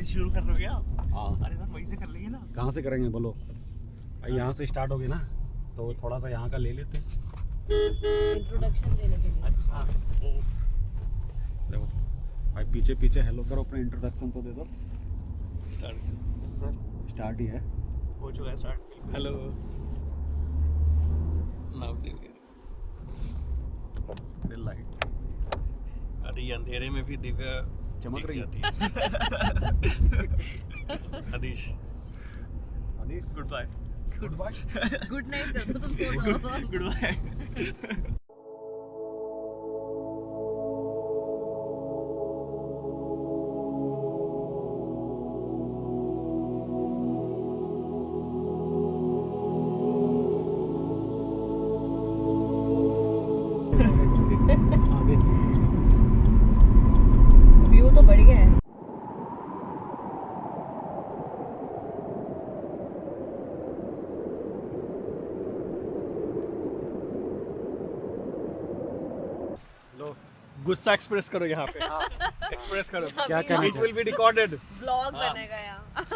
अभी शुरू कर रहे हो क्या? हाँ। अरे सर वहीं से कर लेंगे ना। कहाँ से करेंगे बोलो भाई? यहाँ से स्टार्ट होगी ना, तो थोड़ा सा यहाँ का ले लेते हैं इंट्रोडक्शन देने के लिए। अच्छा देखो भाई, पीछे पीछे हेलो करो, अपना इंट्रोडक्शन तो दे दो। स्टार्ट सर, स्टार्ट ही है। हो चुका है start. Hello now Divya. Light अरे ये अंधेरे में भी दिव्या चमक रही है। Aadish good bye. Good bye. Good night कर दो तुम, सो जाओ। Good bye. व्यू तो बढ़िया है। लो गुस्सा एक्सप्रेस करो यहाँ पे। एक्सप्रेस करो। क्या कहना it will be recorded. Vlog बनेगा यहाँ।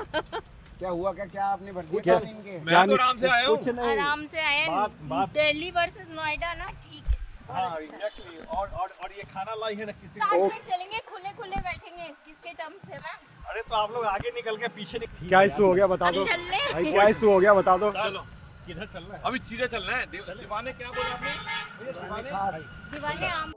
क्या हुआ? क्या आपने भर दिया क्या? पानी इनके? मैं तो आराम से आया हूँ। कुछ नहीं। आराम से आए बात दिल्ली वर्सेस नोएडा ना, ठीक है। हाँ एग्जैक्टली। और ये खाना लाई है ना किसी साथ को। में चलेंगे, खुले खुले बैठेंगे। किसके टर्म्स है मैम? अरे तो आप लोग आगे निकल के पीछे निकल। क्या इशू हो गया बता दो चल ले। भाई, क्या इशू हो गया बता दो। चलो किधर चल रहा है? अभी सीधे चलना है। दीवाने क्या बोला आपने? दीवाने आम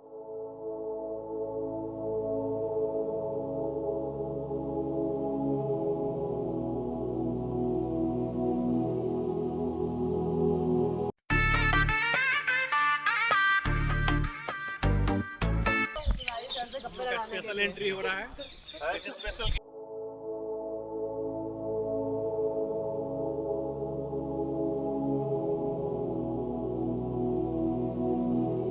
स्पेशल एंट्री हो रहा है। स्पेशल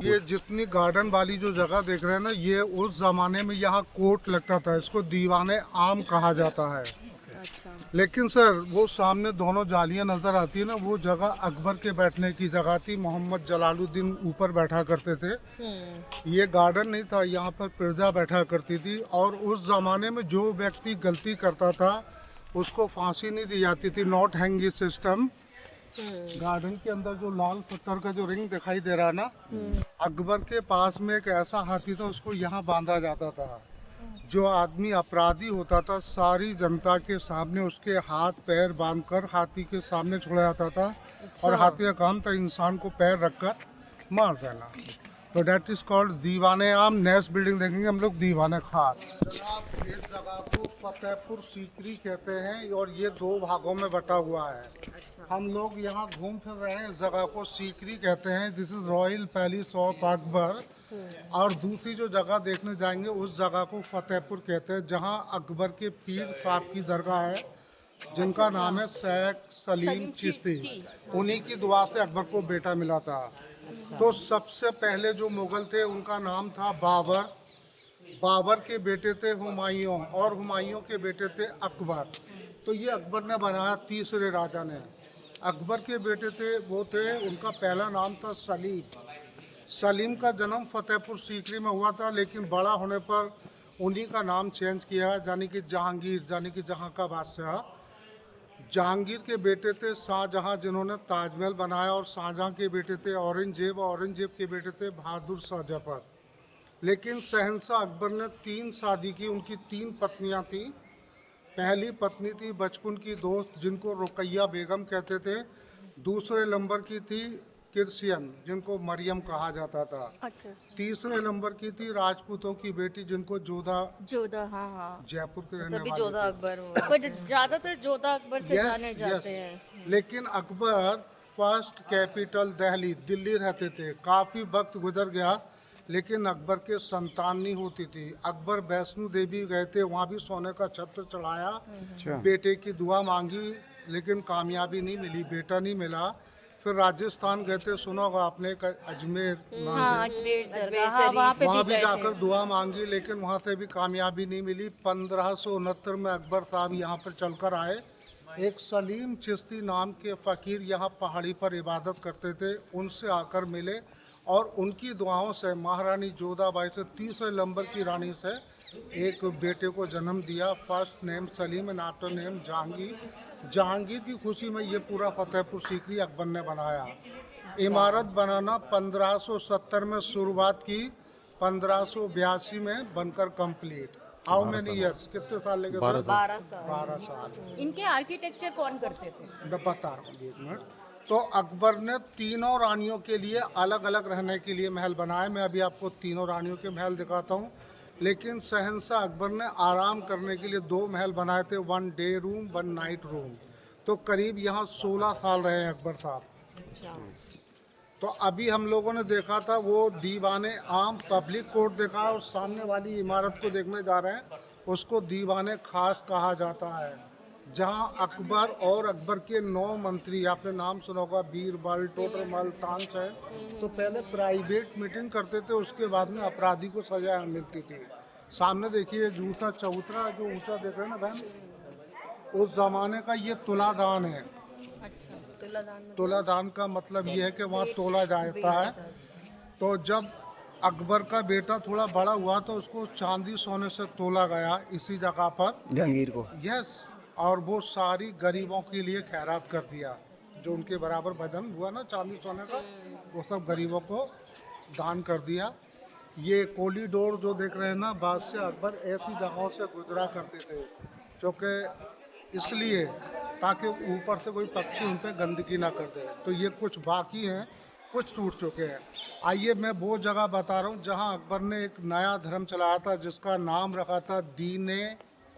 ये जितनी गार्डन वाली जो जगह देख रहे हैं ना, ये उस जमाने में यहाँ कोर्ट लगता था। इसको दीवाने आम कहा जाता है। अच्छा। लेकिन सर वो सामने दोनों जालियां नजर आती है ना, वो जगह अकबर के बैठने की जगह थी। मोहम्मद जलालुद्दीन ऊपर बैठा करते थे। ये गार्डन नहीं था, यहाँ पर प्रजा बैठा करती थी। और उस जमाने में जो व्यक्ति गलती करता था उसको फांसी नहीं दी जाती थी। Not hanging system. गार्डन के अंदर जो लाल पत्थर का जो रिंग दिखाई दे रहा है ना, अकबर के पास में एक ऐसा हाथी था, उसको यहाँ बांधा जाता था। जो आदमी अपराधी होता था, सारी जनता के सामने उसके हाथ पैर बांधकर हाथी के सामने छोड़ा जाता था। और हाथी का काम था इंसान को पैर रखकर मार देना। तो डेट इज कॉल्ड दीवाने आम। नेक्स्ट बिल्डिंग देखेंगे हम लोग, दीवाने खास। जनाब इस जगह को फतेहपुर सीकरी कहते हैं और ये 2 भागों में बटा हुआ है। हम लोग यहाँ घूम फिर रहे हैं, इस जगह को सीकरी कहते हैं। This is royal palace of Akbar. और दूसरी जो जगह देखने जाएंगे उस जगह को फतेहपुर कहते हैं, जहाँ अकबर के पीर साहब की दरगाह है, जिनका नाम है शेख सलीम चिश्ती। उन्हीं की दुआ से अकबर को बेटा मिला था। तो सबसे पहले जो मुगल थे उनका नाम था बाबर। बाबर के बेटे थे हुमायूं और हुमायूं के बेटे थे अकबर। तो ये अकबर ने बनाया, तीसरे राजा ने। अकबर के बेटे थे वो थे, उनका पहला नाम था सलीम। सलीम का जन्म फतेहपुर सीकरी में हुआ था, लेकिन बड़ा होने पर उन्हीं का नाम चेंज किया, यानी कि जहांगीर, यानी कि जहाँ का बादशाह। जहांगीर के बेटे थे शाहजहां, जिन्होंने ताजमहल बनाया। और शाहजहां के बेटे थे औरंगजेब, और औरंगजेब के बेटे थे बहादुर शाह जफर। लेकिन शहंशाह अकबर ने 3 शादी की। उनकी 3 पत्नियां थी। पहली पत्नी थी बचपन की दोस्त, जिनको रुकैया बेगम कहते थे। दूसरे नंबर की थी किरसियन, जिनको मरियम कहा जाता था। अच्छा। तीसरे नंबर की थी राजपूतों की बेटी, जिनको जोधा, जोधा, हाँ हाँ। जयपुर के रहने तभी वाले जोधा थे। अकबर हुआ। बट ज्यादातर जोधा अकबर से जाने जाते हैं। लेकिन अकबर फर्स्ट कैपिटल दिल्ली रहते थे। काफ़ी वक्त गुजर गया, लेकिन अकबर के संतान नहीं होती थी। अकबर वैष्णो देवी गए थे, वहाँ भी सोने का छत्र चढ़ाया, बेटे की दुआ मांगी, लेकिन कामयाबी नहीं मिली, बेटा नहीं मिला। फिर राजस्थान गए थे, सुना होगा आपने, अजमेर हाँ, अजमेर दरगाह, हाँ, वहाँ पे वहाँ भी भी गए जाकर थे। दुआ मांगी, लेकिन वहाँ से भी कामयाबी नहीं मिली। 1569 में अकबर साहब यहाँ पर चलकर आए एक सलीम चिश्ती नाम के फ़कीर यहाँ पहाड़ी पर इबादत करते थे, उनसे आकर मिले और उनकी दुआओं से महारानी जोधाबाई से तीसरे नंबर की रानी से एक बेटे को जन्म दिया। First name Salim and after name Jahangir. Jahangir की खुशी में ये पूरा फतेहपुर सीकरी अकबर ने बनाया। इमारत बनाना 1570 में शुरुआत की, 1582 में बनकर कंप्लीट। हाउ मेनी ईयर्स, कितने साल लगे? 12 साल। 12 साल। इनके आर्किटेक्चर कौन करते थे? मैं बता रहा हूँ, एक मिनट। तो अकबर ने तीनों रानियों के लिए अलग अलग रहने के लिए महल बनाए। मैं अभी आपको तीनों रानियों के महल दिखाता हूँ। लेकिन शहंशाह अकबर ने आराम करने के लिए 2 महल बनाए थे, 1 डे रूम 1 नाइट रूम। तो करीब यहाँ 16 साल रहे हैं अकबर साहब। अच्छा। तो अभी हम लोगों ने देखा था वो दीवाने आम पब्लिक कोर्ट देखा, और सामने वाली इमारत को देखने जा रहे हैं, उसको दीवाने खास कहा जाता है, जहां अकबर और अकबर के 9 मंत्री, आपने नाम सुना होगा, बीरबल, टोडरमल, तानसेन, तो पहले प्राइवेट मीटिंग करते थे, उसके बाद में अपराधी को सजा मिलती थी। सामने देखिए जूता चबूतरा जो ऊंचा देख रहे हैं ना बहन, उस जमाने का ये तुलादान है। अच्छा, तुलादान में तोलादान का मतलब ये है कि वहाँ तोला जाता है। तो जब अकबर का बेटा थोड़ा बड़ा हुआ तो उसको चांदी सोने से तोला गया इसी जगह पर, जहांगीर को। यस, और वो सारी गरीबों के लिए खैरात कर दिया। जो उनके बराबर वजन हुआ ना चांदी सोने का, वो सब गरीबों को दान कर दिया। ये कॉरिडोर जो देख रहे हैं ना, बादशाह अकबर ऐसी जगहों से गुजरा करते थे, क्योंकि इसलिए ताकि ऊपर से कोई पक्षी उन पर गंदगी ना कर दे। तो ये कुछ बाकी हैं, कुछ टूट चुके हैं। आइए मैं वो जगह बता रहा हूँ जहाँ अकबर ने एक नया धर्म चलाया था, जिसका नाम रखा था दीने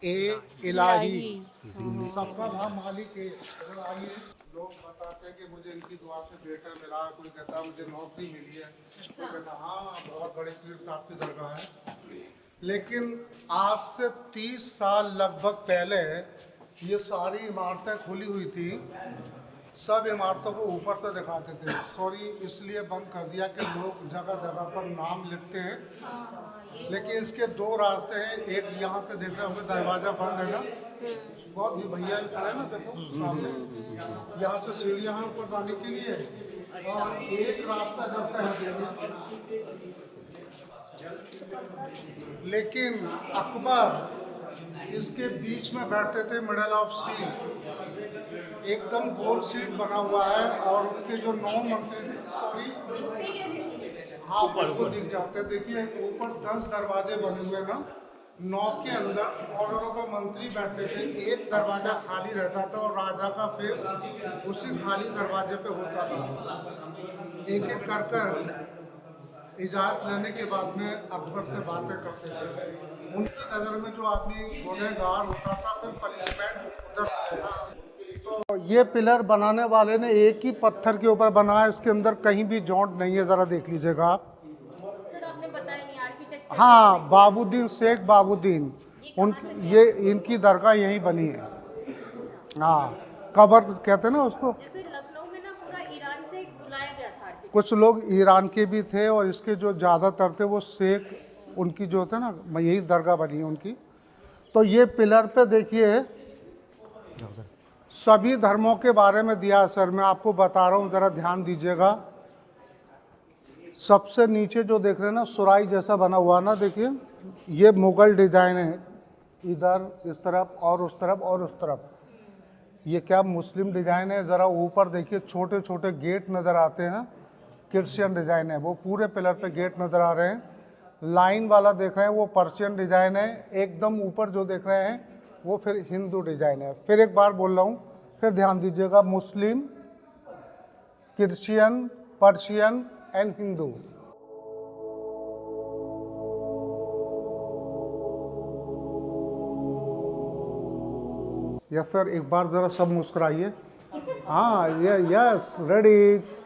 ए इलाही, सबका वहाँ मालिक है। आइए, लोग बताते हैं कि मुझे इनकी दुआ से बेटा मिला, कोई कहता मुझे नौकरी मिली है, कोई कहता हाँ बहुत बड़े पीर साहब की दरगाह है। लेकिन आज से 30 साल लगभग पहले ये सारी इमारतें खुली हुई थी। सब इमारतों को ऊपर से दिखाते थे। सॉरी, इसलिए बंद कर दिया कि लोग जगह जगह पर नाम लिखते हैं। लेकिन इसके 2 रास्ते हैं। एक यहाँ से देख रहे होंगे दरवाज़ा बंद है ना, बहुत भी भैया है ना, देखो सामने, यहाँ से सीढ़ियाँ हैं ऊपर जाने के लिए, और एक रास्ता इधर से है। लेकिन अकबर इसके बीच में बैठते थे, मिडल ऑफ सीट, एकदम गोल सीट बना हुआ है, और उनके जो 9 मंत्री, हाँ बिल्कुल दिख जाते हैं। देखिए ऊपर 10 दरवाजे बने हुए ना, 9 के अंदर ऑर्डरों पे मंत्री बैठते थे। एक दरवाजा खाली रहता था और राजा का फेस उसी खाली दरवाजे पे होता था। एक एक कर इजाज़त लेने के बाद में अकबर से बातें करते थे। उनकी नज़र में जो आदमी गुनहगार होता था, फिर पनिशमेंट उधर दिया जाता। तो ये पिलर बनाने वाले ने एक ही पत्थर के ऊपर बनाया, इसके अंदर कहीं भी जॉइंट नहीं है, ज़रा देख लीजिएगा आप। सर आपने बताया नहीं आर्किटेक्चर। हाँ, बाबुद्दीन शेख बाबुद्दीन, उन ये इनकी दरगाह यहीं बनी है। हाँ, कब्र कहते हैं ना उसको। जैसे लखनऊ में ना पूरा ईरान से बुलाया गया था आर्किटेक्ट। कुछ लोग ईरान के भी थे, और इसके जो ज़्यादातर थे वो शेख, उनकी जो थे ना, यही दरगाह बनी है उनकी। तो ये पिलर पे देखिए सभी धर्मों के बारे में दिया। सर मैं आपको बता रहा हूँ, ज़रा ध्यान दीजिएगा। सबसे नीचे जो देख रहे हैं ना, सुराई जैसा बना हुआ ना, देखिए ये मुग़ल डिज़ाइन है, इधर इस तरफ और उस तरफ और उस तरफ। ये क्या मुस्लिम डिज़ाइन है? ज़रा ऊपर देखिए, छोटे छोटे गेट नज़र आते हैं ना, क्रिश्चियन डिज़ाइन है। वो पूरे पिलर पे गेट नज़र आ रहे हैं। लाइन वाला देख रहे हैं वो पर्शियन डिज़ाइन है। एकदम ऊपर जो देख रहे हैं वो फिर हिंदू डिज़ाइन है। फिर एक बार बोल रहा हूँ, फिर ध्यान दीजिएगा, Muslim, Christian, Persian and Hindu. Yes sir, एक बार ज़रा सब मुस्कुराइए। हाँ, ये यस, रेडी।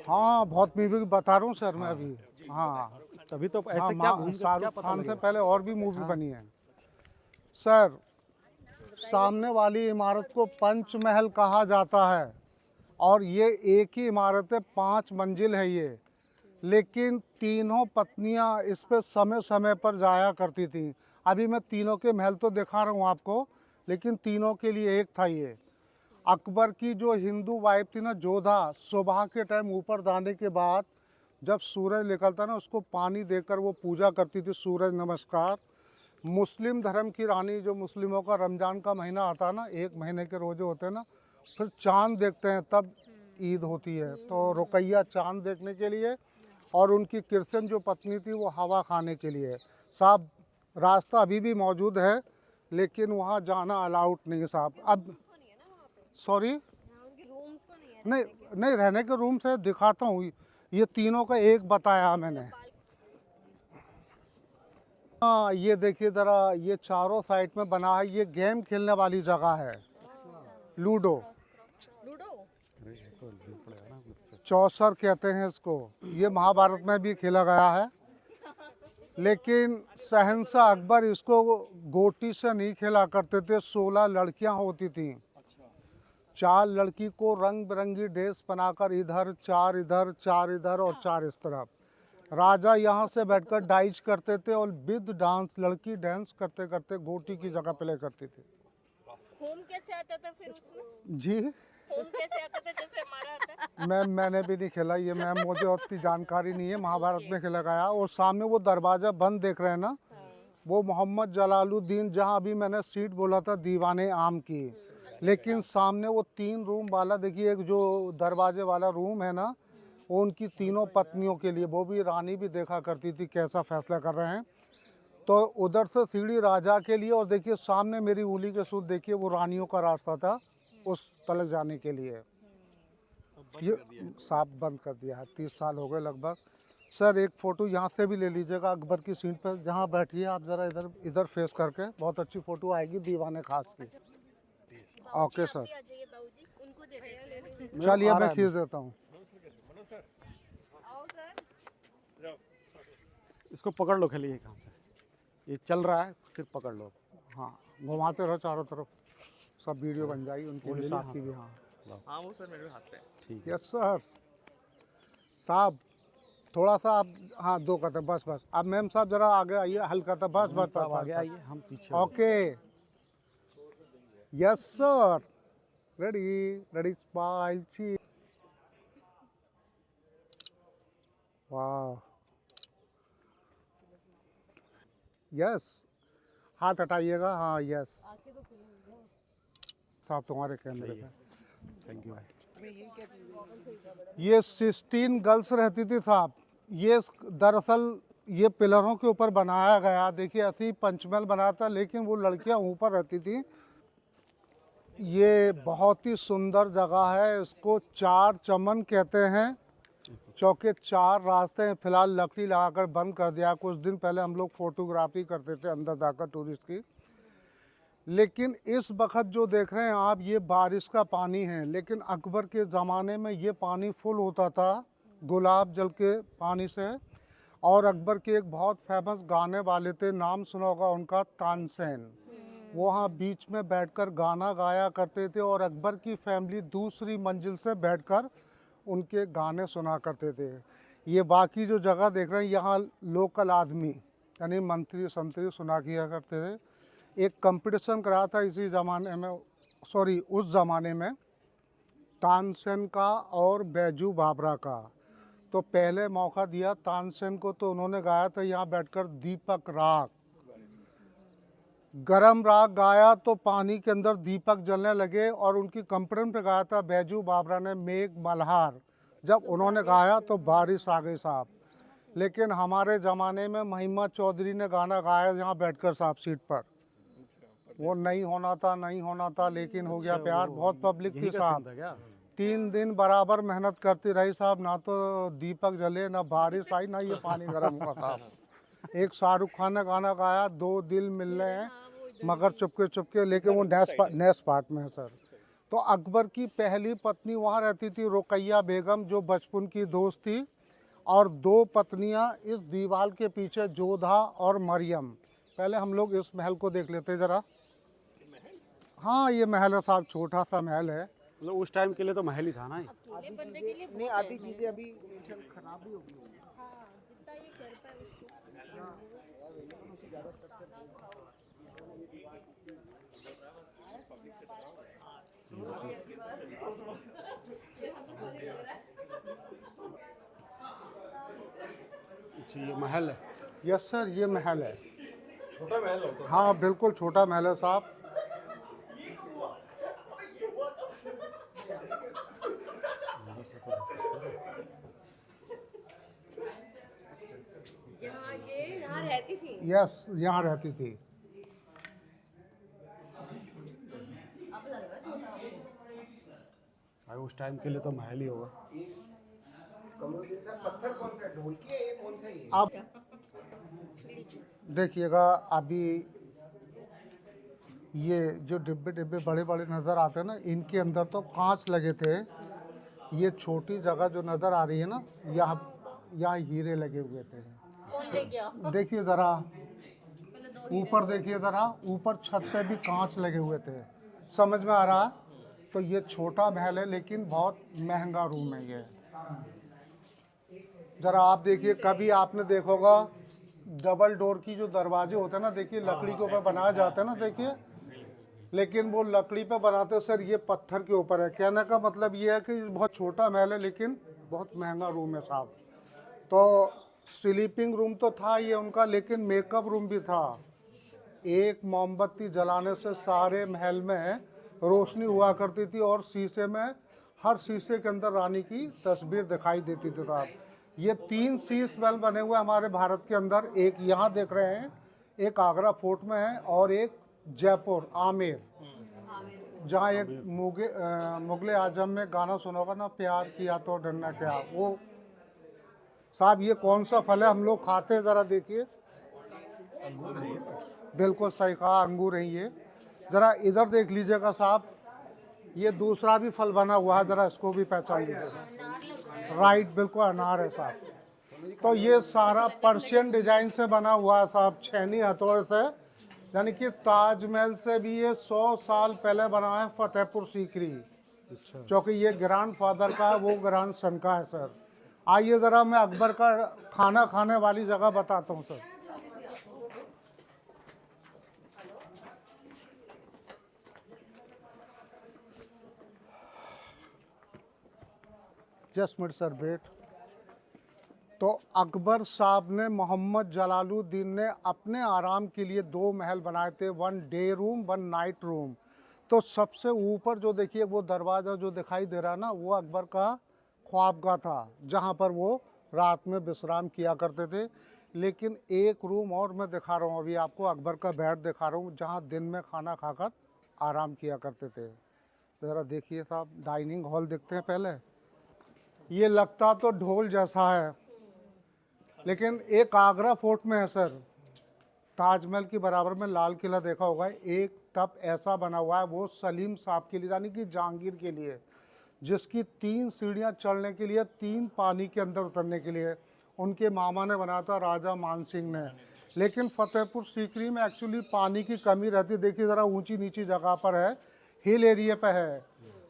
हाँ, बहुत मूवी बता रहा हूँ सर मैं अभी। हाँ, तभी तो ऐसे हाँ, क्या घूम के क्या शाहरुख पता खान से लगेगा? पहले और भी मूवी बनी है सर। सामने वाली इमारत को पंचमहल कहा जाता है। और ये एक ही इमारत है, 5 मंजिल है ये, लेकिन तीनों पत्नियां इस पे समय समय पर जाया करती थी। अभी मैं तीनों के महल तो दिखा रहा हूँ आपको, लेकिन तीनों के लिए एक था ये। अकबर की जो हिंदू वाइफ थी ना जोधा, सुबह के टाइम ऊपर जाने के बाद जब सूरज निकलता ना उसको पानी देकर वो पूजा करती थी, सूरज नमस्कार। मुस्लिम धर्म की रानी, जो मुस्लिमों का रमज़ान का महीना आता है ना, 1 महीने के रोजे होते हैं ना, फिर चांद देखते हैं तब ईद होती है, तो रुकैया चांद देखने के लिए और उनकी कृष्ण जो पत्नी थी वो हवा खाने के लिए। साहब रास्ता अभी भी मौजूद है, लेकिन वहाँ जाना अलाउड नहीं है साहब। अब सॉरी नहीं नहीं, रहने के रूम से दिखाता हूँ, ये तीनों का एक बताया मैंने। हाँ ये देखिए ज़रा, ये चारों साइड में बना है, ये गेम खेलने वाली जगह है, लूडो। चौसर कहते हैं इसको, ये महाभारत में भी खेला गया है, लेकिन शहंशाह अकबर इसको गोटी से नहीं खेला करते थे। 16 लड़कियां होती थीं, 4 लड़की को रंग बिरंगी ड्रेस बनाकर इधर 4 इधर 4 इधर और 4 इस तरफ। राजा यहाँ से बैठकर डाइच करते थे और विद डांस लड़की डांस करते करते गोटी की जगह प्ले करती थी। होम कैसे आता था फिर उसमें? जी होम कैसे आता था जैसे हमारा आता है? मैंने भी नहीं खेला ये, मैम मुझे उतनी जानकारी नहीं है, महाभारत में खेला गया। और सामने वो दरवाज़ा बंद देख रहे हैं ना, वो मोहम्मद जलालुद्दीन, जहाँ अभी मैंने सीट बोला था दीवाने आम की, लेकिन सामने वो 3 रूम वाला देखिए, एक जो दरवाजे वाला रूम है ना, वो उनकी तीनों पत्नियों के लिए, वो भी रानी भी देखा करती थी कैसा फैसला कर रहे हैं। तो उधर से सीढ़ी राजा के लिए, और देखिए सामने मेरी उंगली के सूद देखिए, वो रानियों का रास्ता था उस तलक जाने के लिए। ये साफ बंद कर दिया है, 30 साल हो गए लगभग। सर एक फ़ोटो यहाँ से भी ले लीजिएगा, अकबर की सीट पर जहाँ बैठिए आप, ज़रा इधर इधर फेस करके, बहुत अच्छी फ़ोटो आएगी दीवाने खास की। ओके सर, उनको दे चलिए मैं खींच देता हूँ। इसको पकड़ लो, खेलिए कहाँ से, ये चल रहा है, सिर्फ पकड़ लो। हाँ घुमाते रहो चारों तरफ, सब वीडियो बन जाएगी उनकी भी, साथ की भी। हाँ हाँ वो सर मेरे हाथ पे। ठीक है। Yes sir. साहब थोड़ा सा आप, हाँ 2 कदम बस बस। अब मैम साहब जरा आगे आइए, हल्का था, बस बस साहब आगे आइए, हम पीछे। Okay yes sir, ready ready smile ची। वाह यस, हाथ हटाइएगा, हाँ यस साहब तुम्हारे कैमरे पे। Thank you. ये 16 गर्ल्स रहती थी साहब। ये दरअसल ये पिलरों के ऊपर बनाया गया, देखिए ऐसे ही पंचमहल बना था, लेकिन वो लड़कियां ऊपर रहती थी। ये बहुत ही सुंदर जगह है, इसको 4 चमन कहते हैं, चौके 4 रास्ते हैं। फिलहाल लकड़ी लगाकर बंद कर दिया, कुछ दिन पहले हम लोग फोटोग्राफी करते थे अंदर जाकर टूरिस्ट की। लेकिन इस वक्त जो देख रहे हैं आप, ये बारिश का पानी है, लेकिन अकबर के ज़माने में ये पानी फुल होता था गुलाब जल के पानी से। और अकबर के एक बहुत फेमस गाने वाले थे, नाम सुना होगा उनका, तानसेन। वहाँ बीच में बैठकर गाना गाया करते थे, और अकबर की फैमिली दूसरी मंजिल से बैठकर उनके गाने सुना करते थे। ये बाकी जो जगह देख रहे हैं, यहाँ लोकल आदमी यानी मंत्री संतरी सुना किया करते थे। एक कंपटीशन करा था इसी ज़माने में, सॉरी उस ज़माने में, तानसेन का और बैजू बाबरा का। तो पहले मौका दिया तानसेन को, तो उन्होंने गाया था यहाँ बैठकर दीपक राग, गरम राग गाया तो पानी के अंदर दीपक जलने लगे। और उनकी कंपटीशन पे गाया था बैजू बाबरा ने मेघ मल्हार, जब उन्होंने गाया तो बारिश आ गई साहब। लेकिन हमारे ज़माने में महिमा चौधरी ने गाना गाया यहाँ बैठकर साहब सीट पर, वो नहीं होना था नहीं होना था, लेकिन हो गया प्यार। बहुत पब्लिक थी साहब, 3 दिन बराबर मेहनत करती रही साहब, ना तो दीपक जले, ना बारिश आई, ना ये पानी गर्म हुआ था। एक शाहरुख खान ने गाना गाया, 2 दिल मिल रहे हैं मगर चुपके चुपके, लेकिन वो नेक्स्ट पार्ट में है सर। तो अकबर की पहली पत्नी वहाँ रहती थी रुकैया बेगम, जो बचपन की दोस्त थी, और 2 पत्नियाँ इस दीवार के पीछे, जोधा और मरियम। पहले हम लोग इस महल को देख लेते ज़रा। हाँ ये महल है साहब, छोटा सा महल है, मतलब उस टाइम के लिए तो महल ही था ना ये। अकेले बंदे के लिए नहीं, बहुत आधी है। चीजें अभी खराब भी हो गई होंगी। हाँ, जितना ये कर पाए उसको। अच्छा ये महल है। यस सर, ये महल है। छोटा महल है? हाँ बिल्कुल छोटा महल है साहब। यहाँ रहती थी। यस, यहाँ रहती थी। अब लग रहा है छोटा आपको। भाई उस टाइम के लिए तो महल ही होगा। कमरुद्दीन साहब, पत्थर कौन सा है? ढोलकी है ये? कौन सा है ये? अब देखिएगा, अभी ये जो डिब्बे डिब्बे बड़े बड़े नज़र आते हैं ना, इनके अंदर तो कांच लगे थे। ये छोटी जगह जो नज़र आ रही है ना, यहाँ हीरे लगे हुए थे। कौन ले गया? देखिए ज़रा ऊपर, देखिए ज़रा ऊपर छत पे भी कांच लगे हुए थे। समझ में आ रहा है? तो ये छोटा महल है लेकिन बहुत महंगा रूम है ये। ज़रा आप देखिए, कभी आपने देखा होगा डबल डोर की जो दरवाजे होते हैं ना, देखिए लकड़ी के ऊपर बनाया जाता है ना, देखिए, लेकिन वो लकड़ी पे बनाते सर, ये पत्थर के ऊपर है। कहने का मतलब ये है कि बहुत छोटा महल है लेकिन बहुत महंगा रूम है साहब। तो स्लीपिंग रूम तो था ये उनका, लेकिन मेकअप रूम भी था। एक मोमबत्ती जलाने से सारे महल में रोशनी हुआ करती थी और शीशे में, हर शीशे के अंदर रानी की तस्वीर दिखाई देती थी साहब। ये 3 शीश महल बने हुए हमारे भारत के अंदर। एक यहाँ देख रहे हैं, एक आगरा फोर्ट में है और एक जयपुर आमेर, जहाँ एक मुगले आजम में गाना सुना होगा ना, प्यार किया तो डरना क्या। वो साहब ये कौन सा फल है हम लोग खाते हैं, ज़रा देखिए। बिल्कुल सही कहा, अंगूर है ये। ज़रा इधर देख लीजिएगा साहब, ये दूसरा भी फल बना हुआ है, ज़रा इसको भी पहचान लीजिएगा। राइट, बिल्कुल अनार है साहब। तो ये सारा पर्शियन डिजाइन से बना हुआ है साहब, छेनी हथौड़े से। यानी कि ताजमहल से भी ये 100 साल पहले बना है फतेहपुर सीकरी। अच्छा, क्योंकि ये ग्रैंड फादर का, वो ग्रैंड सन का है सर। आइए ज़रा मैं अकबर का खाना खाने वाली जगह बताता हूँ sir. Just minute sir, wait. तो अकबर साहब ने, मोहम्मद जलालुद्दीन ने अपने आराम के लिए 2 महल बनाए थे, 1 डे रूम 1 नाइट रूम। तो सबसे ऊपर जो देखिए वो दरवाज़ा जो दिखाई दे रहा है ना, वो अकबर का ख्वाबगाह था, जहाँ पर वो रात में विश्राम किया करते थे। लेकिन एक रूम और मैं दिखा रहा हूँ अभी आपको, अकबर का बेड दिखा रहा हूँ, जहाँ दिन में खाना खाकर आराम किया करते थे। ज़रा देखिए साहब, डाइनिंग हॉल देखते हैं पहले। ये लगता तो ढोल जैसा है, लेकिन एक आगरा फोर्ट में है सर। ताजमहल के बराबर में लाल किला देखा होगा, एक टप ऐसा बना हुआ है, वो सलीम साहब के लिए, यानी कि जहांगीर के लिए, जिसकी 3 सीढ़ियाँ चढ़ने के लिए, 3 पानी के अंदर उतरने के लिए उनके मामा ने बनाया था, राजा मान सिंह ने। लेकिन फतेहपुर सीकरी में एक्चुअली पानी की कमी रहती है। देखिए ज़रा ऊंची नीची जगह पर है, हिल एरिया पे है,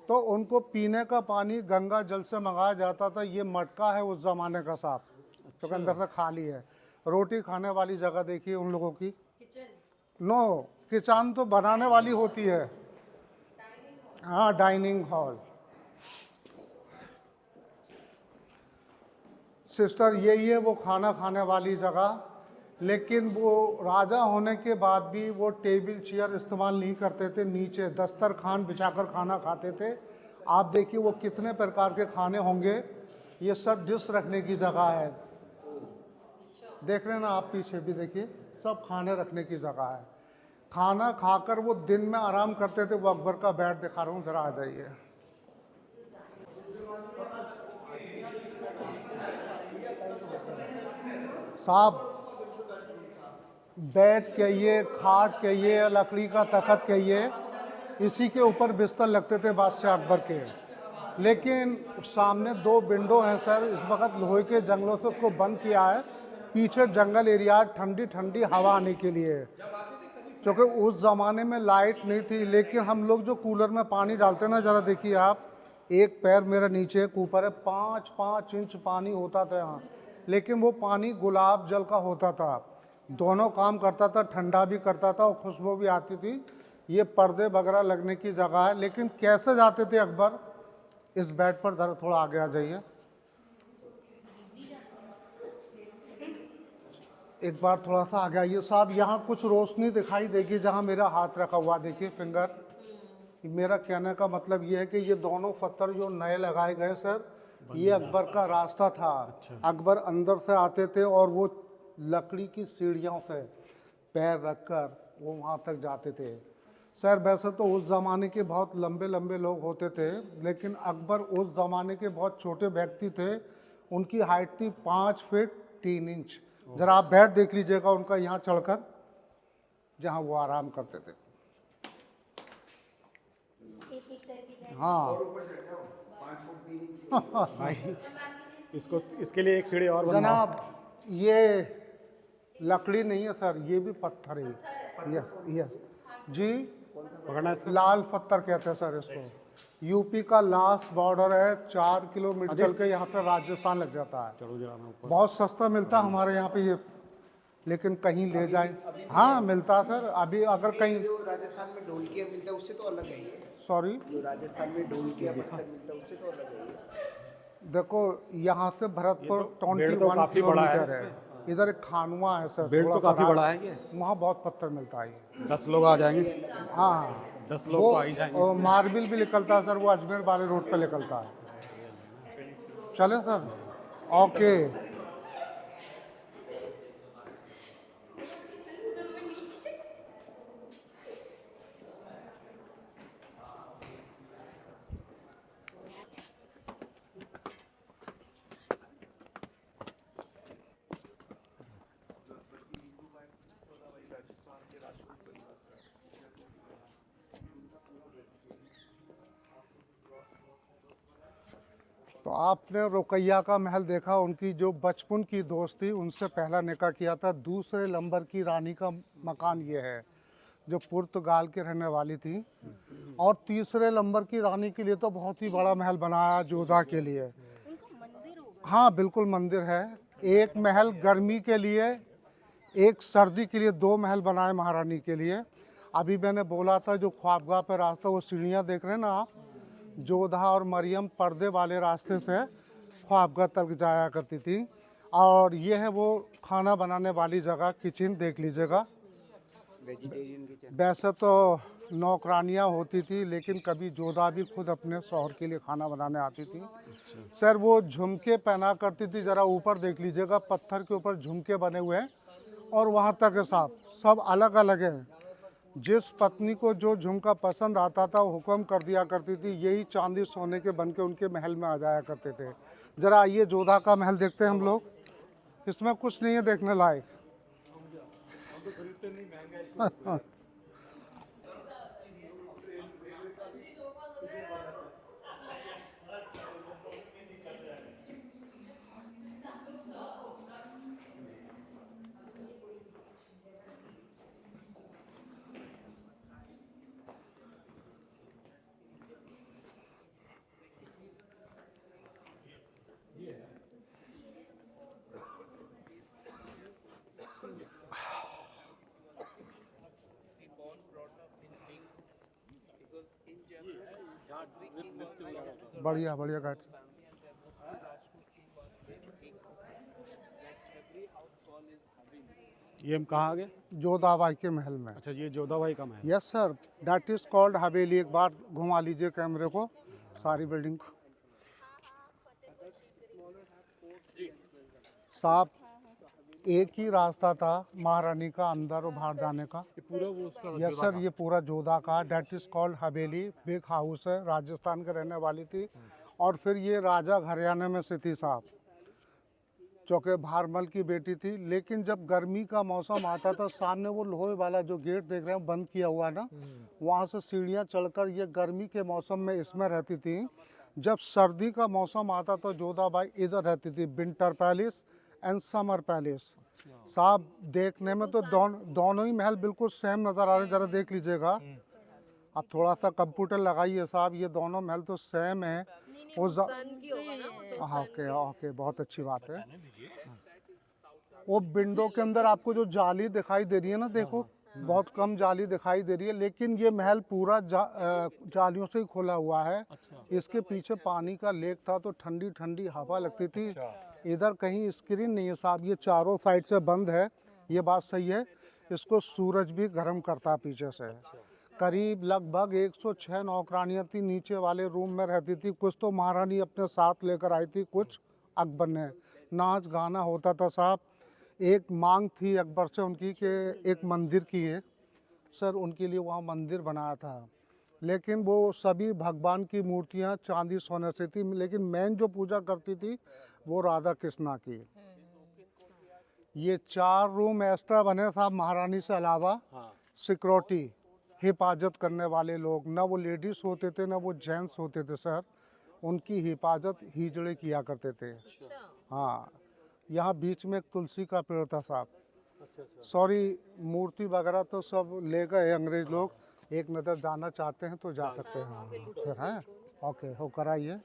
तो उनको पीने का पानी गंगा जल से मंगाया जाता था। ये मटका है उस ज़माने का साहब, तो अंदर से खाली है। रोटी खाने वाली जगह देखिए उन लोगों की। नो, किचन तो बनाने वाली होती है। हाँ, डाइनिंग हॉल। सिस्टर यही है वो खाना खाने वाली जगह। लेकिन वो राजा होने के बाद भी वो टेबल चेयर इस्तेमाल नहीं करते थे, नीचे दस्तरखान बिछाकर खाना खाते थे। आप देखिए वो कितने प्रकार के खाने होंगे। ये सब डिश रखने की जगह है, देख रहे हैं ना आप, पीछे भी देखिए, सब खाने रखने की जगह है। खाना खाकर वो दिन में आराम करते थे। वो अकबर का बेड दिखा रहा हूँ, ज़रा आ जाइए। साहब बेड कहिए, खाट कहिए, लकड़ी का तख्त कहिए, इसी के ऊपर बिस्तर लगते थे बादशाह अकबर के। लेकिन सामने 2 विंडो हैं सर, इस वक्त लोहे के जंगलों से उसको बंद किया है। पीछे जंगल एरिया, ठंडी ठंडी हवा आने के लिए। क्योंकि उस ज़माने में लाइट नहीं थी, लेकिन हम लोग जो कूलर में पानी डालते हैं ना, ज़रा देखिए आप, एक पैर मेरा नीचे एक ऊपर है, 5-5 इंच पानी होता था यहाँ, लेकिन वो पानी गुलाब जल का होता था, दोनों काम करता था, ठंडा भी करता था और खुशबू भी आती थी। ये पर्दे वगैरह लगने की जगह है। लेकिन कैसे जाते थे अकबर, इस बेड पर ज़रा थोड़ा आगे आ जाइए, एक बार थोड़ा सा आगे आइए साहब। यहाँ कुछ रोशनी दिखाई देगी जहाँ मेरा हाथ रखा हुआ, देखिए फिंगर। मेरा कहने का मतलब ये है कि ये दोनों पत्थर जो नए लगाए गए सर, ये अकबर का रास्ता था। अकबर अंदर से आते थे और वो लकड़ी की सीढ़ियों से पैर रखकर वो वहाँ तक जाते थे सर। वैसे तो उस ज़माने के बहुत लंबे लंबे लोग होते थे, लेकिन अकबर उस ज़माने के बहुत छोटे व्यक्ति थे। उनकी हाइट थी 5 फीट 3 इंच। जरा आप बेड देख लीजिएगा उनका यहाँ चढ़कर, जहाँ वो आराम करते थे। हाँ भाई इसको, इसके लिए एक सीढ़ी और बनवाओ। जनाब ये लकड़ी नहीं है सर, ये भी पत्थर है। यस यस जी, पकड़ना इसको। लाल पत्थर कहते हैं सर इसको। यूपी का लास्ट बॉर्डर है, 4 किलोमीटर चल के यहाँ से राजस्थान लग जाता है। चलो जरा मैं ऊपर। बहुत सस्ता मिलता है हमारे यहाँ पे ये, लेकिन कहीं ले जाए, हाँ मिलता है सर। अभी अगर कहीं जो राजस्थान में ढोलकिया मिलता है उससे तो अलग है ये। सॉरी, जो राजस्थान में ढोलकिया पत्थर मिलता है उससे तो अलग है ये। देखो यहाँ से भरतपुर बेड़ तो 21 काफी बड़ा है किलोमीटर है। इधर एक खानुआ है सर, बेड तो थोड़ा सा काफी बड़ा है ये। वहाँ बहुत पत्थर मिलता है ये। 10 लोग आ जाएंगे। हाँ 10 लोग तो आ ही जाएंगे। वो मार्बिल भी निकलता है सर, वो अजमेर वाले रोड पे निकलता है। चले सर, ओके। तो आपने रुकैया का महल देखा, उनकी जो बचपन की दोस्त थी उनसे पहला निकाह किया था। दूसरे नंबर की रानी का मकान ये है, जो पुर्तगाल के रहने वाली थी। और तीसरे नंबर की रानी के लिए तो बहुत ही बड़ा महल बनाया जोधा के लिए। हाँ बिल्कुल मंदिर है। एक महल गर्मी के लिए, एक सर्दी के लिए, 2 महल बनाए महारानी के लिए। अभी मैंने बोला था जो ख्वाबगाह पर रास्ता, वो सीढ़ियाँ देख रहे हैं ना आप, जोधा और मरियम पर्दे वाले रास्ते से ख्वाबगाह तक जाया करती थी। और ये है वो खाना बनाने वाली जगह, किचन देख लीजिएगा। वैसे तो नौकरानियाँ होती थी, लेकिन कभी जोधा भी खुद अपने शौहर के लिए खाना बनाने आती थी। सर वो झुमके पहना करती थी, ज़रा ऊपर देख लीजिएगा, पत्थर के ऊपर झुमके बने हुए हैं। और वहाँ तक के साथ सब अलग अलग हैं। जिस पत्नी को जो झुमका पसंद आता था वो हुक्म कर दिया करती थी, यही चांदी सोने के बन के उनके महल में आ जाया करते थे। ज़रा आइए जोधा का महल देखते हैं हम लोग। इसमें कुछ नहीं है देखने लायक। बढ़िया बढ़िया गाइड। ये हम कहाँ आ गए? जोधाबाई के महल में। अच्छा ये जोधाबाई का महल। Yes sir, that is called हवेली। एक बार घुमा लीजिए कैमरे को, सारी बिल्डिंग को। साहब एक ही रास्ता था महारानी का अंदर और बाहर जाने का। पूरा वो उसका यस सर, ये पूरा जोधा का, date is called Haveli. Big house है, राजस्थान के रहने वाली थी। और फिर ये राजा घराने में से थी साहब, चौके भारमल की बेटी थी। लेकिन जब गर्मी का मौसम आता था, सामने वो लोहे वाला जो गेट देख रहे हैं बंद किया हुआ ना, वहाँ से सीढ़ियाँ चढ़कर ये गर्मी के मौसम में इसमें रहती थी। जब सर्दी का मौसम आता तो जोधाबाई इधर रहती थी, winter palace and summer palace. साहब देखने में तो दोनों ही महल बिल्कुल सेम नज़र आ रहे हैं, ज़रा देख लीजिएगा। अब थोड़ा सा कंप्यूटर लगाइए साहब, ये दोनों महल तो सेम है। वो सन की होगा ना वो तो। हाँ ओके ओके, बहुत अच्छी बात है। वो विंडो के अंदर आपको जो जाली दिखाई दे रही है ना, देखो बहुत कम जाली दिखाई दे रही है, लेकिन ये महल पूरा जालियों से ही खुला हुआ है। इसके पीछे पानी का लेक था तो ठंडी ठंडी हवा लगती थी। इधर कहीं स्क्रीन नहीं है साहब, ये चारों साइड से बंद है, ये बात सही है। इसको सूरज भी गर्म करता है पीछे से। करीब लगभग 106 नौकरानियाँ थी, नीचे वाले रूम में रहती थी। कुछ तो महारानी अपने साथ लेकर आई थी, कुछ अकबर ने। नाच गाना होता था साहब। एक मांग थी अकबर से उनकी कि एक मंदिर की है सर, उनके लिए वहाँ मंदिर बनाया था, लेकिन वो सभी भगवान की मूर्तियाँ चांदी सोने से थी, लेकिन मेन जो पूजा करती थी वो राधा कृष्णा की। ये 4 रूम एक्स्ट्रा बने साहब महारानी से अलावा। सिक्योरिटी, हिफाजत करने वाले लोग, ना वो लेडीज़ होते थे ना वो जेंट्स होते थे सर, उनकी हिफाजत हिजड़े किया करते थे। हाँ, यहाँ बीच में एक तुलसी का पेड़ था साहब। सॉरी, मूर्ति वगैरह तो सब ले गए अंग्रेज लोग। एक नज़र जाना चाहते हैं तो जा सकते हैं फिर, हैं? ओके, हो कराइए।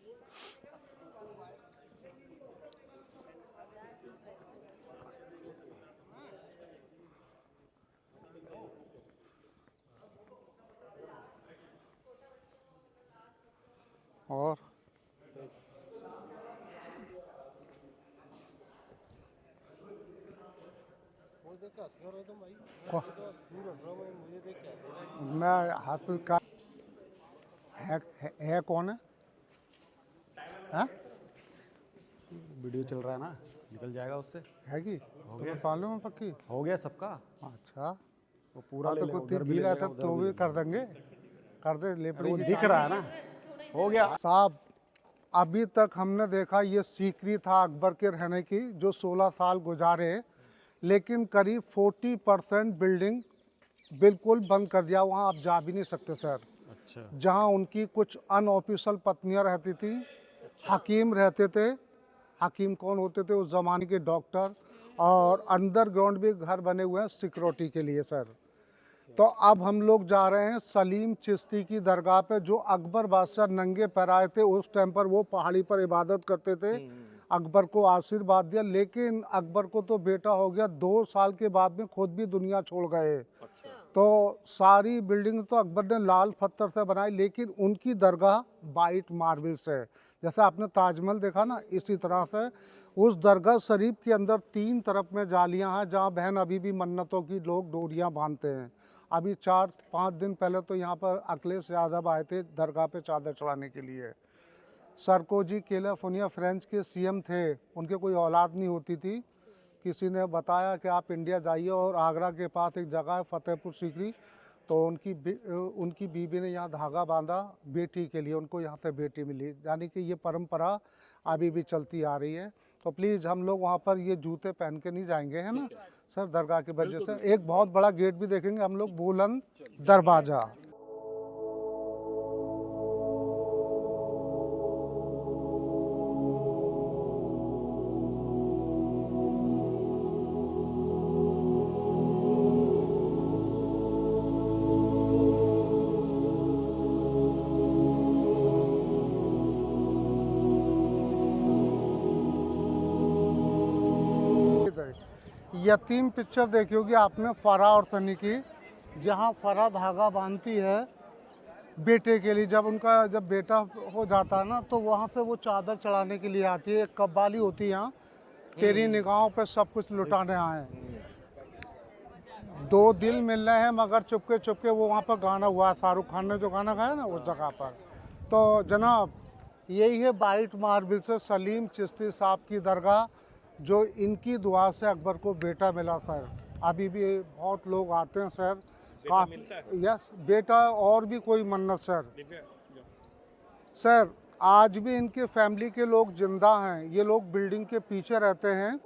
और मैं हासिल का है कौन है? हाँ? वीडियो चल रहा है ना, निकल जाएगा उससे। है कि हो गया? मालूम है पक्की हो गया सबका। अच्छा, वो पूरा ले तो लेगा, कुछ उधर भी ले गीला लेगा, था उधर तो भी भी ले कर देंगे, कर दे लेगा। लेपड़ी वो की। दिख रहा है ना, हो गया साहब अभी तक हमने देखा ये सीकरी था अकबर के रहने की, जो 16 साल गुजारे, लेकिन करीब 40% बिल्डिंग बिल्कुल बंद कर दिया। वहाँ आप जा भी नहीं सकते सर। अच्छा, जहाँ उनकी कुछ अनऑफिशियल पत्नियाँ रहती थी, हकीम रहते थे। हकीम कौन होते थे? उस ज़माने के डॉक्टर। और अंडरग्राउंड भी घर बने हुए हैं सिक्योरिटी के लिए सर। तो अब हम लोग जा रहे हैं सलीम चिश्ती की दरगाह पे, जो अकबर बादशाह नंगे पैर आए थे। उस टाइम पर वो पहाड़ी पर इबादत करते थे, अकबर को आशीर्वाद दिया, लेकिन अकबर को तो बेटा हो गया, 2 साल के बाद में खुद भी दुनिया छोड़ गए। तो सारी बिल्डिंग तो अकबर ने लाल पत्थर से बनाई, लेकिन उनकी दरगाह वाइट मार्बल से, जैसे आपने ताजमहल देखा ना, इसी तरह से उस दरगाह शरीफ के अंदर 3 तरफ में जालियां हैं, जहां बहन अभी भी मन्नतों की लोग डोरियां बांधते हैं। अभी 4-5 दिन पहले तो यहाँ पर अखिलेश यादव आए थे दरगाह पे चादर चढ़ाने के लिए। सरकोजी कैलिफोर्निया फ्रेंच के सीएम थे, उनके कोई औलाद नहीं होती थी। किसी ने बताया कि आप इंडिया जाइए और आगरा के पास एक जगह है फतेहपुर सीकरी, तो उनकी बीवी ने यहाँ धागा बांधा बेटी के लिए, उनको यहाँ से बेटी मिली। यानी कि ये परंपरा अभी भी चलती आ रही है। तो प्लीज़ हम लोग वहाँ पर ये जूते पहन के नहीं जाएंगे, है ना सर, दरगाह के वजह से। एक बहुत बड़ा गेट भी देखेंगे हम लोग, बुलंद दरवाज़ा। यतीम पिक्चर देखी होगी आपने, फरा और सनी की, जहाँ फरा धागा बांधती है बेटे के लिए। जब बेटा हो जाता है ना, तो वहाँ पे वो चादर चढ़ाने के लिए आती है। एक कव्वाली होती है यहाँ, तेरी निगाहों पे सब कुछ लुटाने आए। 2 दिल मिल रहे हैं मगर चुपके चुपके, वो वहाँ पर गाना हुआ है, शाहरुख खान ने जो गाना गाया ना उस जगह पर। तो जनाब यही है वाइट मार्बल से सलीम चिश्ती साहब की दरगाह, जो इनकी दुआ से अकबर को बेटा मिला सर। अभी भी बहुत लोग आते हैं सर, यस बेटा और भी कोई मन्नत सर। आज भी इनके फैमिली के लोग जिंदा हैं। ये लोग बिल्डिंग के पीछे रहते हैं।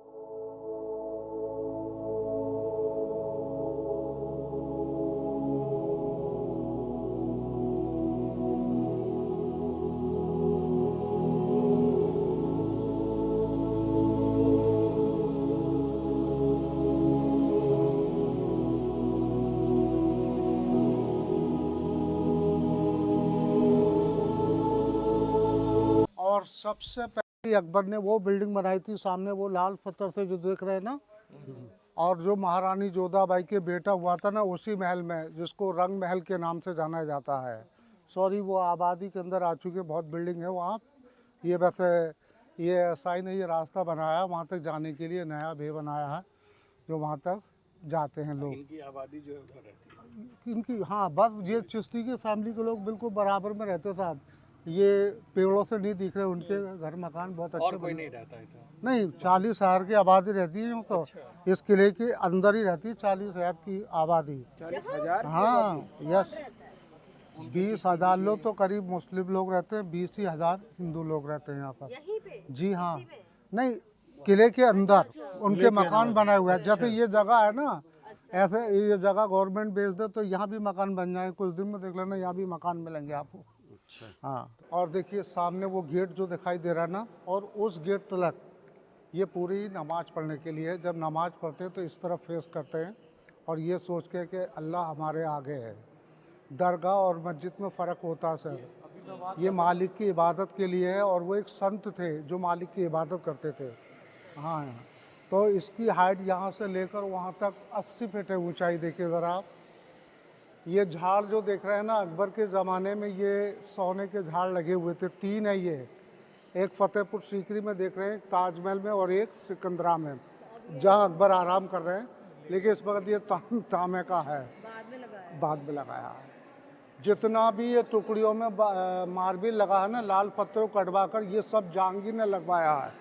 और सबसे पहले अकबर ने वो बिल्डिंग बनाई थी सामने, वो लाल पत्थर से जो देख रहे हैं ना, और जो महारानी जोधाबाई के बेटा हुआ था ना, उसी महल में, जिसको रंग महल के नाम से जाना जाता है। सॉरी, वो आबादी के अंदर आ चुके, बहुत बिल्डिंग है वहाँ। ये वैसे ये ऐसा ही नहीं, ये रास्ता बनाया वहाँ तक जाने के लिए, नया भी बनाया है जो वहाँ तक जाते हैं लोग। इनकी आबादी जो है उधर रहती है। इनकी, हाँ, बस ये चिश्ती की फैमिली के लोग बिल्कुल बराबर में रहते साहब। ये पेड़ों से नहीं दिख रहे, उनके घर मकान बहुत अच्छे और कोई बने। नहीं रहता है तो? नहीं, 40 शहर की आबादी रहती है यूँ तो। इस किले के अंदर ही रहती है 40 शहर की आबादी। 40,000 हाँ, यस। 20,000 लोग तो करीब मुस्लिम लोग रहते हैं, 20,000 हिंदू लोग रहते हैं यहाँ पर। यहीं पे जी हाँ, नहीं, किले के अंदर उनके मकान बनाए हुए हैं। जैसे ये जगह है ना, ऐसे ये जगह गवर्नमेंट बेच दे तो यहाँ भी मकान बन जाए, कुछ दिन में देख लेना, यहाँ भी मकान मिलेंगे आपको। हाँ, और देखिए सामने वो गेट जो दिखाई दे रहा है ना, और उस गेट तक ये पूरी नमाज पढ़ने के लिए। जब नमाज पढ़ते हैं तो इस तरफ फेस करते हैं और ये सोच के कि अल्लाह हमारे आगे है। दरगाह और मस्जिद में फ़र्क होता है सर। ये मालिक की इबादत के लिए है, और वो एक संत थे जो मालिक की इबादत करते थे। हाँ, तो इसकी हाइट यहाँ से लेकर वहाँ तक 80 फीट है ऊंचाई। देखिए ज़रा आप, ये झाड़ जो देख रहे हैं ना, अकबर के ज़माने में ये सोने के झाड़ लगे हुए थे। 3 है ये, एक फतेहपुर सीकरी में देख रहे हैं, एक ताजमहल में, और एक सिकंदरा में, जहाँ अकबर आराम कर रहे हैं। लेकिन इस वक्त ये तांबे का है, बाद में लगाया है। जितना भी ये टुकड़ियों में मार्बल लगा है ना, लाल पत्थरों को कटवा कर, ये सब जहांगीर ने लगवाया है।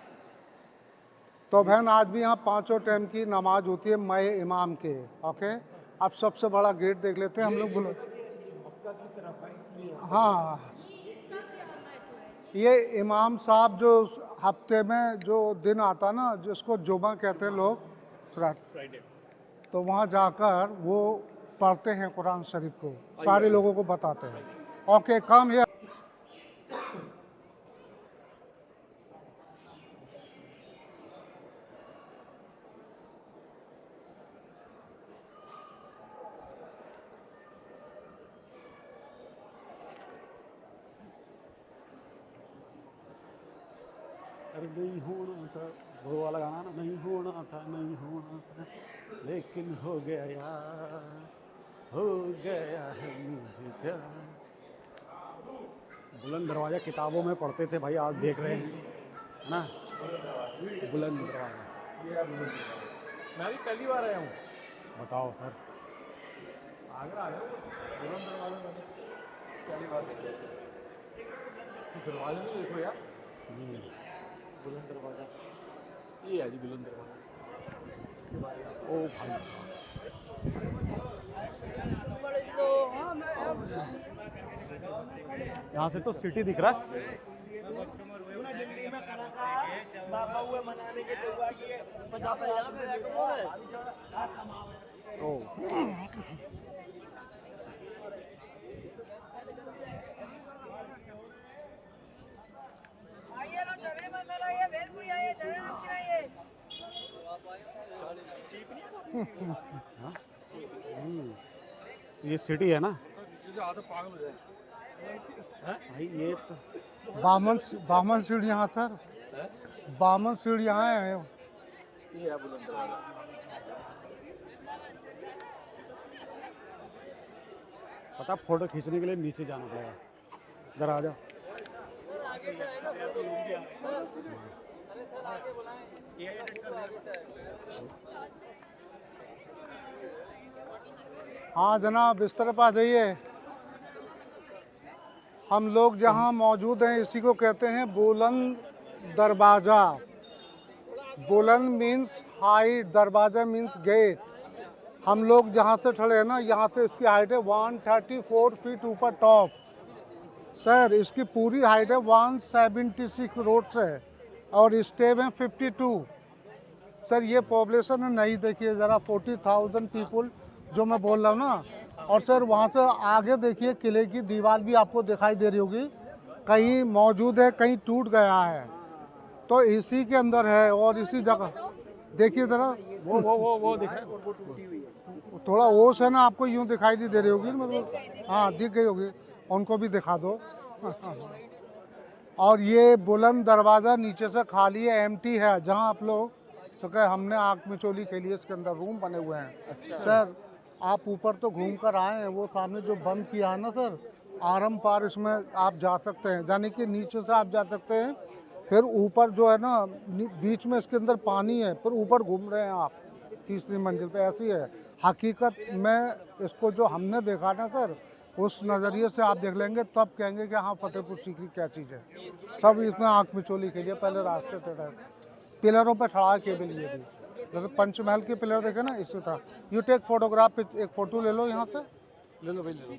तो बहन, आज भी यहाँ 5 टाइम की नमाज होती है मय इमाम के। ओके, अब सबसे बड़ा गेट देख लेते हैं हम लोग। हाँ, ये इमाम साहब जो हफ्ते में जो दिन आता ना, जिसको जुमा कहते हैं लोग, फ्राइडे, तो वहाँ जाकर वो पढ़ते हैं कुरान शरीफ को, सारे लोगों को बताते हैं। Okay, come here. अरे नहीं होना था, वो वाला गाना ना, नहीं होना था, नहीं होना था, लेकिन हो गया यार, हो गया है मुझे प्यार। बुलंद दरवाज़ा किताबों में पढ़ते थे भाई, आज देख रहे हैं ना, बुलंद दरवाज़ा। मैं भी पहली बार आया हूँ। बताओ सर। आगरा आया हूँ, बुलंद दरवाजा मैंने पहली बार देखा। दरवाजा नहीं देखो यार, बुलंद दरवाजा, ये है जी बुलंद दरवाजा। ओ भाई साहब, यहाँ से तो सिटी दिख रहा है। ओ तो ये सिटी है ना पागल हो जाए भाई। ये तो बामन सीढ़ी यहाँ सर, बामन सीढ़ी यहाँ है। ये है बुलंद दरवाजा। पता, फोटो खींचने के लिए नीचे जाना पड़ेगा। इधर आ जाओ। हाँ जनाब, इस तरफ आ जाइए। हम लोग जहाँ मौजूद हैं इसी को कहते हैं बुलंद दरवाज़ा। बुलंद मीन्स हाइट, दरवाज़ा मीन्स गेट। हम लोग जहाँ से खड़े हैं ना, यहाँ से इसकी हाइट है 134 फीट ऊपर टॉप। सर, इसकी पूरी हाइट है 176 रोड से, और स्टेप है 52। सर, ये पॉपुलेशन है, नहीं देखिए ज़रा, 40,000 पीपल जो मैं बोल रहा हूँ ना। और सर, वहाँ से आगे देखिए, किले की दीवार भी आपको दिखाई दे रही होगी, कहीं मौजूद है, कहीं टूट गया है, तो इसी के अंदर है। और इसी जगह देखिए ज़रा, वो दिख रहा है, वो टूटी हुई है। थोड़ा ओस है ना, आपको यूँ दिखाई नहीं दे रही होगी मतलब। हाँ, दिख गई होगी, उनको भी दिखा दो। और ये बुलंद दरवाज़ा नीचे से खाली है, एम्प्टी है, जहाँ आप लोग तो क्या हमने आँख में चोली खेली है, इसके अंदर रूम बने हुए हैं। अच्छा सर, आप ऊपर तो घूम कर आए हैं, वो सामने जो बंद किया है ना सर, आरम पार इसमें आप जा सकते हैं, यानी कि नीचे से आप जा सकते हैं, फिर ऊपर जो है ना बीच में इसके अंदर पानी है, फिर ऊपर घूम रहे हैं आप तीसरी मंजिल पे। ऐसी है हकीकत में। इसको जो हमने देखा ना सर, उस नज़रिए से आप देख लेंगे तब कहेंगे कि हाँ फतेहपुर सीकरी क्या चीज़ है। सब इसमें आँख में चोली के लिए पहले रास्ते थे, पिलरों पे खड़ा के भी लिए भी, जैसे पंचमहल के पिलर देखे ना, इसी तरह। यू टेक फोटोग्राफ, एक फ़ोटो ले लो यहाँ से, ले लो भाई, ले लो।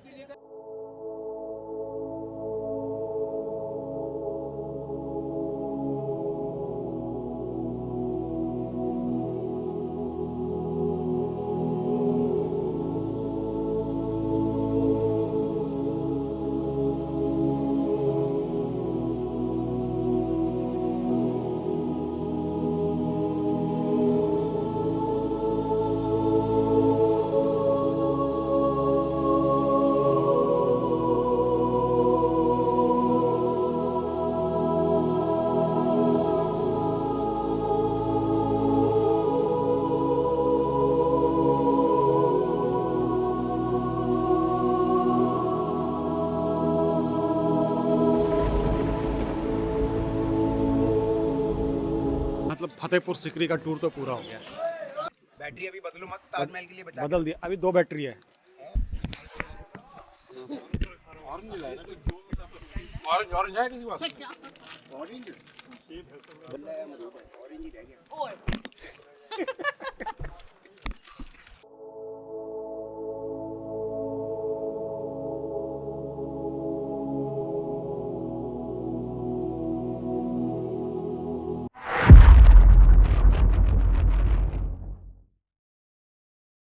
मतलब फतेहपुर सीकरी का टूर तो पूरा हो गया। बैटरी अभी बदलो मत, ताजमहल के लिए बचा बदल दिया, अभी 2 बैटरी है। ऑरेंज ही रह गया।